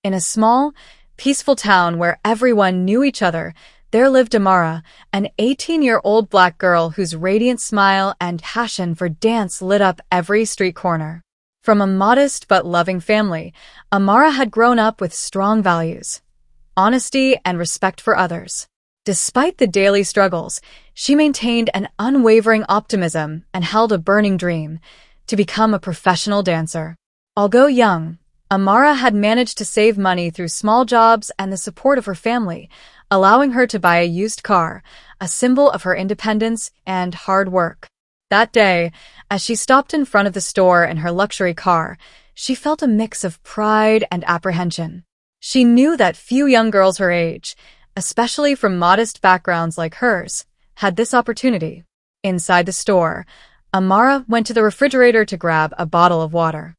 In a small, peaceful town where everyone knew each other, there lived Amara, an 18-year-old black girl whose radiant smile and passion for dance lit up every street corner. From a modest but loving family, Amara had grown up with strong values, honesty, and respect for others. Despite the daily struggles, she maintained an unwavering optimism and held a burning dream to become a professional dancer. Although young, Amara had managed to save money through small jobs and the support of her family, allowing her to buy a used car, a symbol of her independence and hard work. That day, as she stopped in front of the store in her luxury car, she felt a mix of pride and apprehension. She knew that few young girls her age, especially from modest backgrounds like hers, had this opportunity. Inside the store, Amara went to the refrigerator to grab a bottle of water.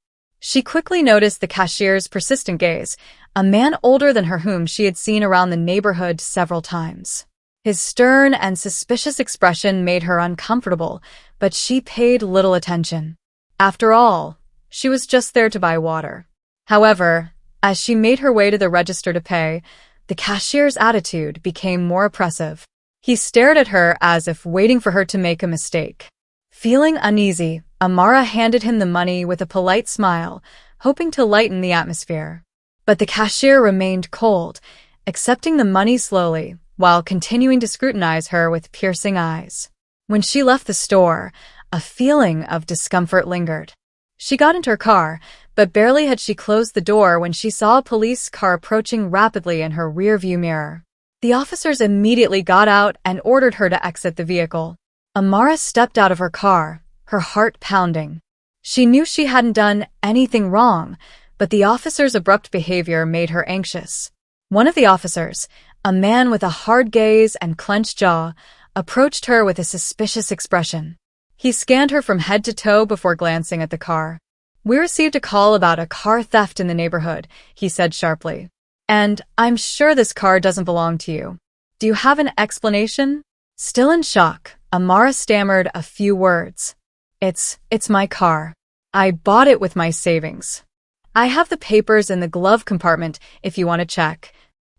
She quickly noticed the cashier's persistent gaze, a man older than her whom she had seen around the neighborhood several times. His stern and suspicious expression made her uncomfortable, but she paid little attention. After all, she was just there to buy water. However, as she made her way to the register to pay, the cashier's attitude became more oppressive. He stared at her as if waiting for her to make a mistake. Feeling uneasy, Amara handed him the money with a polite smile, hoping to lighten the atmosphere. But the cashier remained cold, accepting the money slowly, while continuing to scrutinize her with piercing eyes. When she left the store, a feeling of discomfort lingered. She got into her car, but barely had she closed the door when she saw a police car approaching rapidly in her rearview mirror. The officers immediately got out and ordered her to exit the vehicle. Amara stepped out of her car, her heart pounding. She knew she hadn't done anything wrong, but the officers' abrupt behavior made her anxious. One of the officers, a man with a hard gaze and clenched jaw, approached her with a suspicious expression. He scanned her from head to toe before glancing at the car. "We received a call about a car theft in the neighborhood," he said sharply. "And I'm sure this car doesn't belong to you. Do you have an explanation?" Still in shock, Amara stammered a few words. It's my car. I bought it with my savings. I have the papers in the glove compartment if you want to check."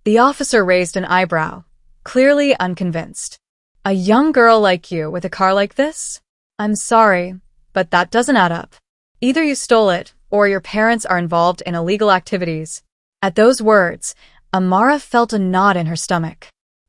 The officer raised an eyebrow, clearly unconvinced. "A young girl like you with a car like this? I'm sorry, but that doesn't add up. Either you stole it, or your parents are involved in illegal activities." At those words, Amara felt a knot in her stomach.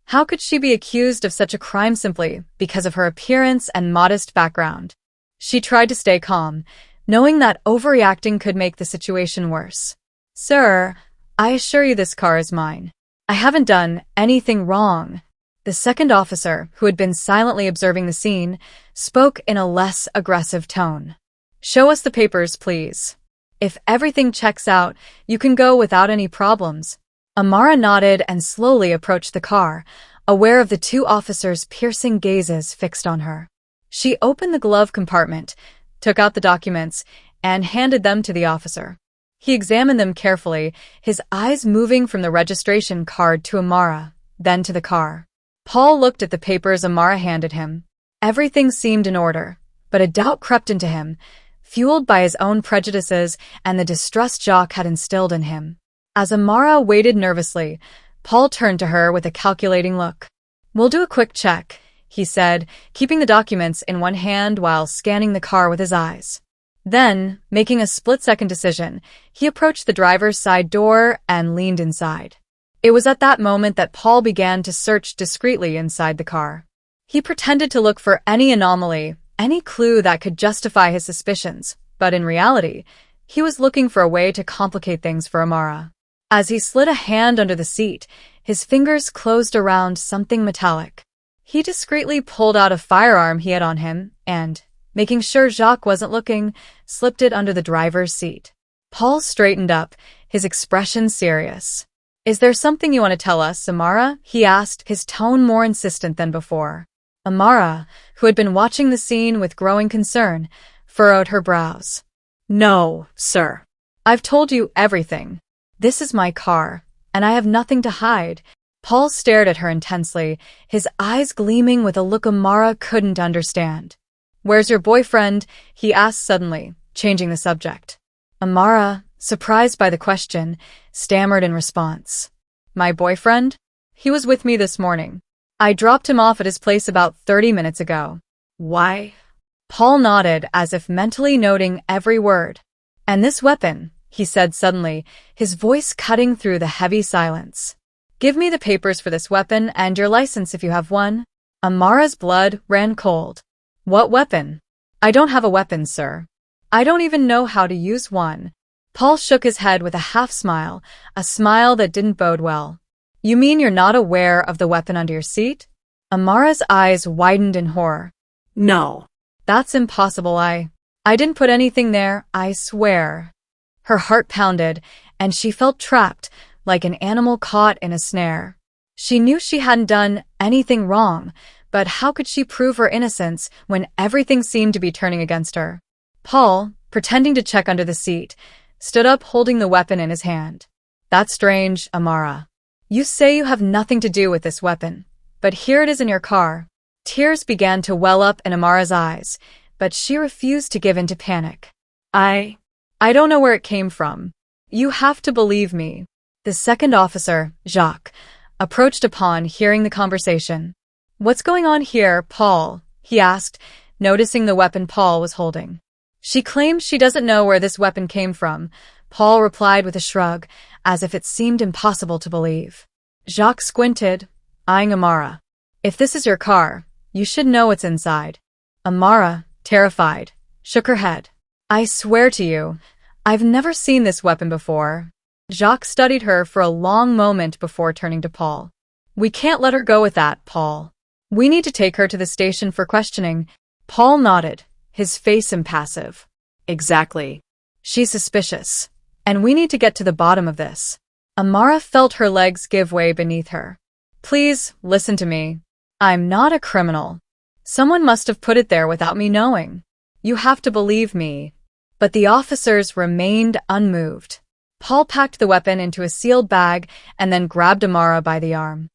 How could she be accused of such a crime simply because of her appearance and modest background? She tried to stay calm, knowing that overreacting could make the situation worse. "Sir, I assure you this car is mine. I haven't done anything wrong." The second officer, who had been silently observing the scene, spoke in a less aggressive tone. "Show us the papers, please. If everything checks out, you can go without any problems." Amara nodded and slowly approached the car, aware of the two officers' piercing gazes fixed on her. She opened the glove compartment, took out the documents, and handed them to the officer. He examined them carefully, his eyes moving from the registration card to Amara, then to the car. Paul looked at the papers Amara handed him. Everything seemed in order, but a doubt crept into him, fueled by his own prejudices and the distrust Jacques had instilled in him. As Amara waited nervously, Paul turned to her with a calculating look. "We'll do a quick check," he said, keeping the documents in one hand while scanning the car with his eyes. Then, making a split-second decision, he approached the driver's side door and leaned inside. It was at that moment that Paul began to search discreetly inside the car. He pretended to look for any anomaly, any clue that could justify his suspicions, but in reality, he was looking for a way to complicate things for Amara. As he slid a hand under the seat, his fingers closed around something metallic. He discreetly pulled out a firearm he had on him and, making sure Jacques wasn't looking, slipped it under the driver's seat. Paul straightened up, his expression serious. "Is there something you want to tell us, Amara?" he asked, his tone more insistent than before. Amara, who had been watching the scene with growing concern, furrowed her brows. "No, sir. I've told you everything. This is my car, and I have nothing to hide." Paul stared at her intensely, his eyes gleaming with a look Amara couldn't understand. "Where's your boyfriend?" he asked suddenly, changing the subject. Amara, surprised by the question, stammered in response. My boyfriend? He was with me this morning. I dropped him off at his place about 30 minutes ago. Why? Paul nodded as if mentally noting every word. And this weapon, he said suddenly, his voice cutting through the heavy silence. Give me the papers for this weapon and your license if you have one. Amara's blood ran cold. What weapon? I don't have a weapon, sir. I don't even know how to use one. Paul shook his head with a half smile, a smile that didn't bode well. You mean you're not aware of the weapon under your seat? Amara's eyes widened in horror. No. That's impossible. I didn't put anything there, I swear. Her heart pounded, and she felt trapped, like an animal caught in a snare. She knew she hadn't done anything wrong, but how could she prove her innocence when everything seemed to be turning against her? Paul, pretending to check under the seat, stood up holding the weapon in his hand. That's strange, Amara. You say you have nothing to do with this weapon, but here it is in your car. Tears began to well up in Amara's eyes, but she refused to give in to panic. I don't know where it came from. You have to believe me. The second officer, Jacques, approached upon hearing the conversation. What's going on here, Paul? He asked, noticing the weapon Paul was holding. She claims she doesn't know where this weapon came from, Paul replied with a shrug, as if it seemed impossible to believe. Jacques squinted, eyeing Amara. If this is your car, you should know what's inside. Amara, terrified, shook her head. I swear to you, I've never seen this weapon before. Jacques studied her for a long moment before turning to Paul. We can't let her go with that, Paul. We need to take her to the station for questioning. Paul nodded, his face impassive. Exactly. She's suspicious, and we need to get to the bottom of this. Amara felt her legs give way beneath her. Please, listen to me. I'm not a criminal. Someone must have put it there without me knowing. You have to believe me. But the officers remained unmoved. Paul packed the weapon into a sealed bag and then grabbed Amara by the arm.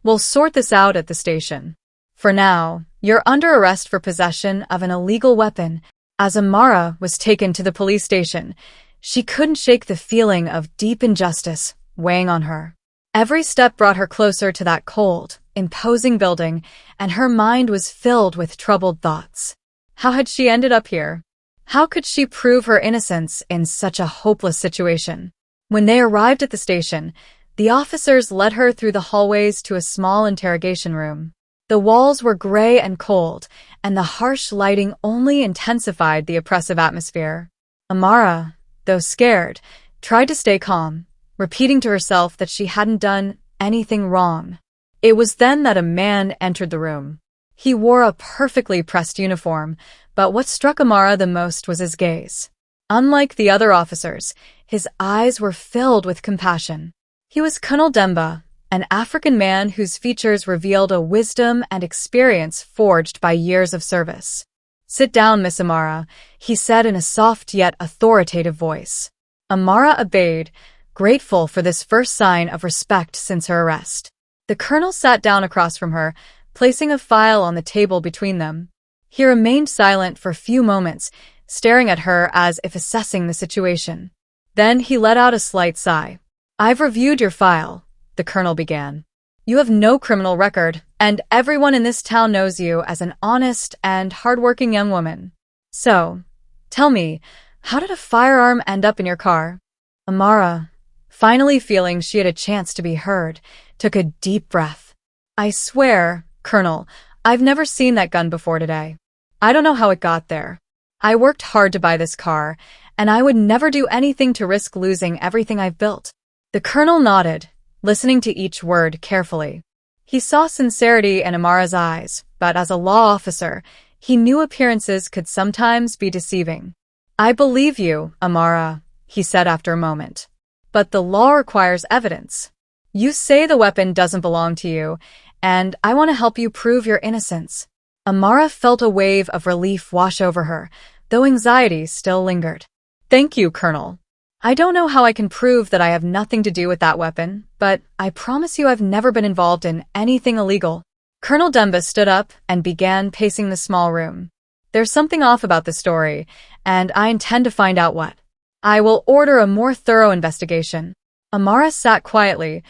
We'll sort this out at the station. For now, you're under arrest for possession of an illegal weapon. As Amara was taken to the police station, she couldn't shake the feeling of deep injustice weighing on her. Every step brought her closer to that cold, imposing building, and her mind was filled with troubled thoughts. How had she ended up here? How could she prove her innocence in such a hopeless situation? When they arrived at the station, the officers led her through the hallways to a small interrogation room. The walls were gray and cold, and the harsh lighting only intensified the oppressive atmosphere. Amara, though scared, tried to stay calm, repeating to herself that she hadn't done anything wrong. It was then that a man entered the room. He wore a perfectly pressed uniform, but what struck Amara the most was his gaze. Unlike the other officers, his eyes were filled with compassion. He was Colonel Demba, an African man whose features revealed a wisdom and experience forged by years of service. Sit down, Miss Amara, he said in a soft yet authoritative voice. Amara obeyed, grateful for this first sign of respect since her arrest. The colonel sat down across from her, placing a file on the table between them. He remained silent for a few moments, staring at her as if assessing the situation. Then he let out a slight sigh. I've reviewed your file, the colonel began. You have no criminal record, and everyone in this town knows you as an honest and hardworking young woman. So, tell me, how did a firearm end up in your car? Amara, finally feeling she had a chance to be heard, took a deep breath. I swear, Colonel, I've never seen that gun before today. I don't know how it got there. I worked hard to buy this car, and I would never do anything to risk losing everything I've built. The colonel nodded, listening to each word carefully. He saw sincerity in Amara's eyes, but as a law officer, he knew appearances could sometimes be deceiving. I believe you, Amara, he said after a moment. But the law requires evidence. You say the weapon doesn't belong to you, and I want to help you prove your innocence. Amara felt a wave of relief wash over her, though anxiety still lingered. Thank you, Colonel. I don't know how I can prove that I have nothing to do with that weapon, but I promise you I've never been involved in anything illegal. Colonel Demba stood up and began pacing the small room. There's something off about the story, and I intend to find out what. I will order a more thorough investigation. Amara sat quietly,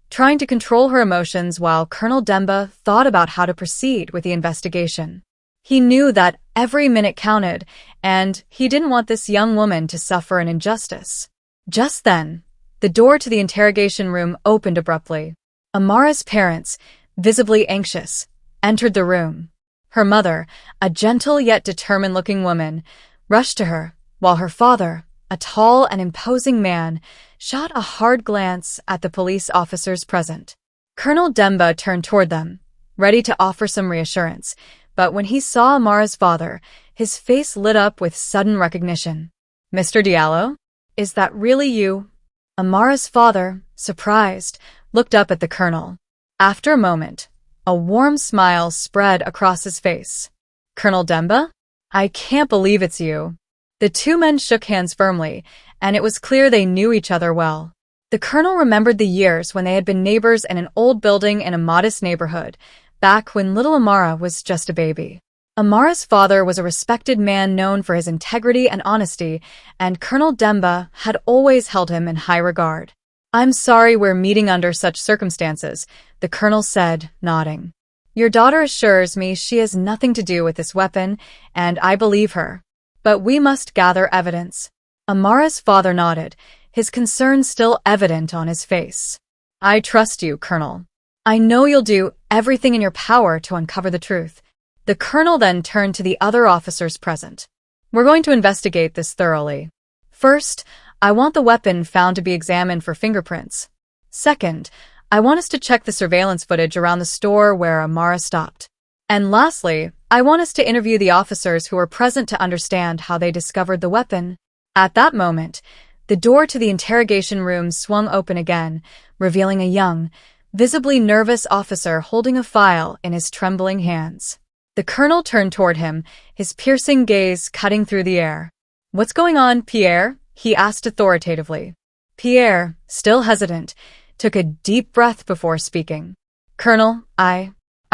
trying to control her emotions while Colonel Demba thought about how to proceed with the investigation. He knew that every minute counted, and he didn't want this young woman to suffer an injustice. Just then, the door to the interrogation room opened abruptly. Amara's parents, visibly anxious, entered the room. Her mother, a gentle yet determined-looking woman, rushed to her, while her father, a tall and imposing man, shot a hard glance at the police officers present. Colonel Demba turned toward them, ready to offer some reassurance, but when he saw Amara's father, his face lit up with sudden recognition. "Mr. Diallo? Is that really you?" Amara's father, surprised, looked up at the colonel. After a moment, a warm smile spread across his face. "Colonel Demba? I can't believe it's you." The two men shook hands firmly, and it was clear they knew each other well. The colonel remembered the years when they had been neighbors in an old building in a modest neighborhood, back when little Amara was just a baby. Amara's father was a respected man known for his integrity and honesty, and Colonel Demba had always held him in high regard. "I'm sorry we're meeting under such circumstances," the colonel said, nodding. "Your daughter assures me she has nothing to do with this weapon, and I believe her. But we must gather evidence." Amara's father nodded, his concern still evident on his face. "I trust you, Colonel. I know you'll do everything in your power to uncover the truth." The colonel then turned to the other officers present. "We're going to investigate this thoroughly. First, I want the weapon found to be examined for fingerprints. Second, I want us to check the surveillance footage around the store where Amara stopped. And lastly, I want us to interview the officers who were present to understand how they discovered the weapon." At that moment, the door to the interrogation room swung open again, revealing a young, visibly nervous officer holding a file in his trembling hands. The colonel turned toward him, his piercing gaze cutting through the air. "What's going on, Pierre?" he asked authoritatively. Pierre, still hesitant, took a deep breath before speaking. "Colonel, I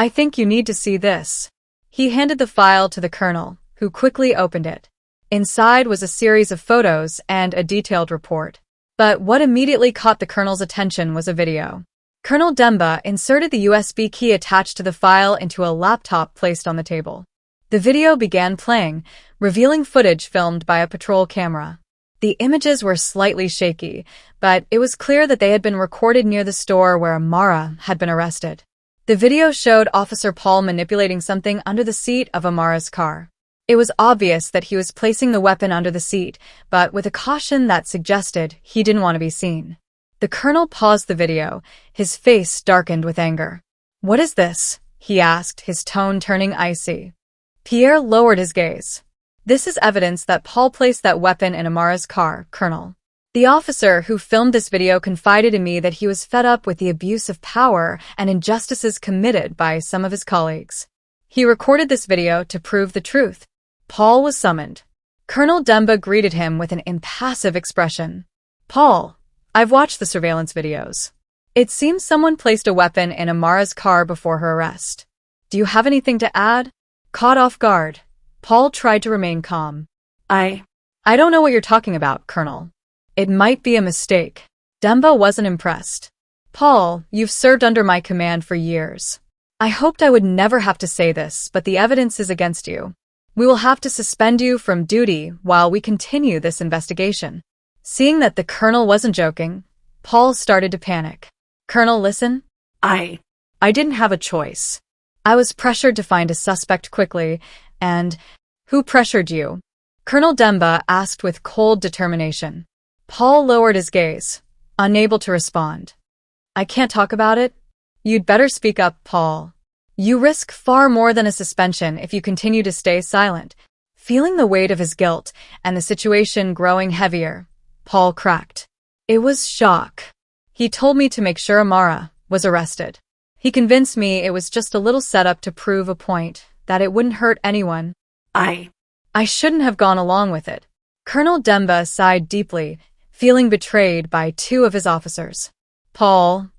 think you need to see this." He handed the file to the colonel, who quickly opened it. Inside was a series of photos and a detailed report. But what immediately caught the colonel's attention was a video. Colonel Demba inserted the USB key attached to the file into a laptop placed on the table. The video began playing, revealing footage filmed by a patrol camera. The images were slightly shaky, but it was clear that they had been recorded near the store where Amara had been arrested. The video showed Officer Paul manipulating something under the seat of Amara's car. It was obvious that he was placing the weapon under the seat, but with a caution that suggested he didn't want to be seen. The colonel paused the video, his face darkened with anger. "What is this?" he asked, his tone turning icy. Pierre lowered his gaze. "This is evidence that Paul placed that weapon in Amara's car, Colonel. The officer who filmed this video confided in me that he was fed up with the abuse of power and injustices committed by some of his colleagues. He recorded this video to prove the truth." Paul was summoned. Colonel Demba greeted him with an impassive expression. "Paul, I've watched the surveillance videos. It seems someone placed a weapon in Amara's car before her arrest. Do you have anything to add?" Caught off guard, Paul tried to remain calm. I don't know what you're talking about, Colonel. It might be a mistake." Demba wasn't impressed. "Paul, you've served under my command for years. I hoped I would never have to say this, but the evidence is against you. We will have to suspend you from duty while we continue this investigation." Seeing that the colonel wasn't joking, Paul started to panic. "Colonel, listen. I didn't have a choice. I was pressured to find a suspect quickly, and—" "Who pressured you?" Colonel Demba asked with cold determination. Paul lowered his gaze, unable to respond. "I can't talk about it." "You'd better speak up, Paul. You risk far more than a suspension if you continue to stay silent." Feeling the weight of his guilt and the situation growing heavier, Paul cracked. "It was shock. He told me to make sure Amara was arrested. He convinced me it was just a little setup to prove a point, that it wouldn't hurt anyone. I shouldn't have gone along with it." Colonel Demba sighed deeply, feeling betrayed by two of his officers. "Paul,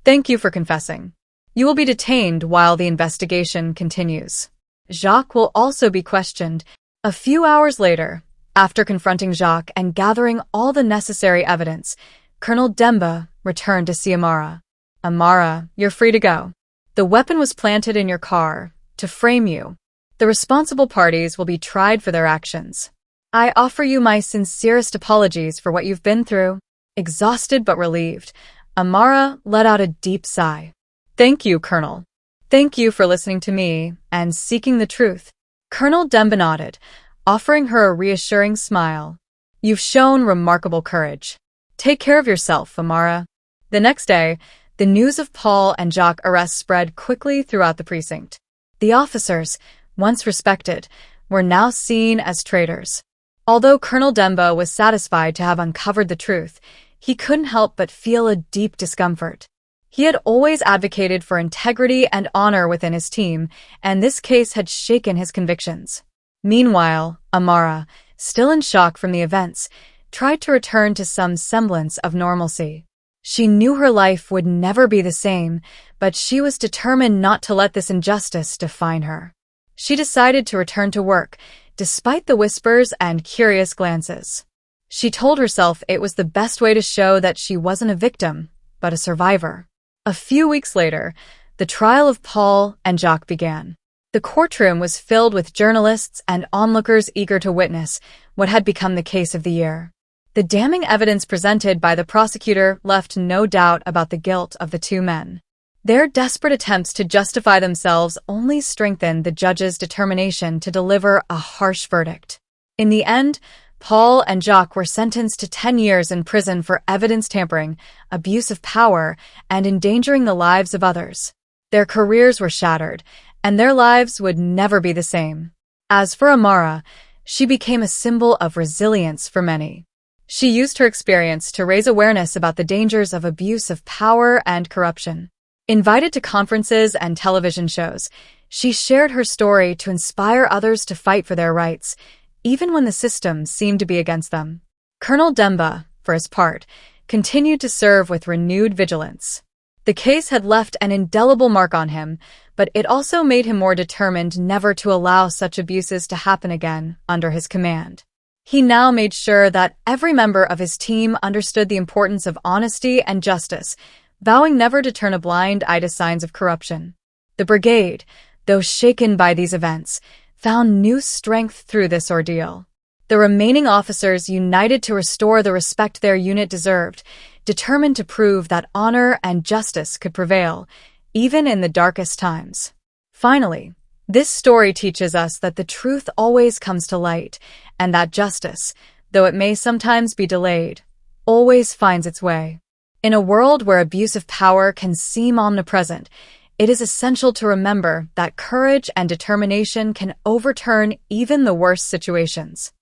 thank you for confessing. You will be detained while the investigation continues. Jacques will also be questioned." A few hours later, After confronting Jacques and gathering all the necessary evidence, Colonel Demba returned to see Amara. Amara, you're free to go. The weapon was planted in your car to frame you. The responsible parties will be tried for their actions. I offer you my sincerest apologies for what you've been through. Exhausted but relieved, Amara let out a deep sigh. Thank you, Colonel. Thank you for listening to me and seeking the truth. Colonel Demba nodded, offering her a reassuring smile. You've shown remarkable courage. Take care of yourself, Amara. The next day, the news of Paul and Jacques' arrests spread quickly throughout the precinct. The officers, once respected, were now seen as traitors. Although Colonel Demba was satisfied to have uncovered the truth, he couldn't help but feel a deep discomfort. He had always advocated for integrity and honor within his team, and this case had shaken his convictions. Meanwhile, Amara, still in shock from the events, tried to return to some semblance of normalcy. She knew her life would never be the same, but she was determined not to let this injustice define her. She decided to return to work, despite the whispers and curious glances. She told herself it was the best way to show that she wasn't a victim, but a survivor. A few weeks later, the trial of Paul and Jacques began. The courtroom was filled with journalists and onlookers eager to witness what had become the case of the year. The damning evidence presented by the prosecutor left no doubt about the guilt of the two men. Their desperate attempts to justify themselves only strengthened the judge's determination to deliver a harsh verdict. In the end, Paul and Jacques were sentenced to 10 years in prison for evidence tampering, abuse of power, and endangering the lives of others. Their careers were shattered, and their lives would never be the same. As for Amara, she became a symbol of resilience for many. She used her experience to raise awareness about the dangers of abuse of power and corruption. Invited to conferences and television shows, she shared her story to inspire others to fight for their rights, even when the system seemed to be against them. Colonel Demba, for his part, continued to serve with renewed vigilance. The case had left an indelible mark on him, but it also made him more determined never to allow such abuses to happen again under his command. He now made sure that every member of his team understood the importance of honesty and justice, vowing never to turn a blind eye to signs of corruption. The brigade, though shaken by these events, found new strength through this ordeal. The remaining officers united to restore the respect their unit deserved, determined to prove that honor and justice could prevail, even in the darkest times. Finally, this story teaches us that the truth always comes to light, and that justice, though it may sometimes be delayed, always finds its way. In a world where abuse of power can seem omnipresent, it is essential to remember that courage and determination can overturn even the worst situations.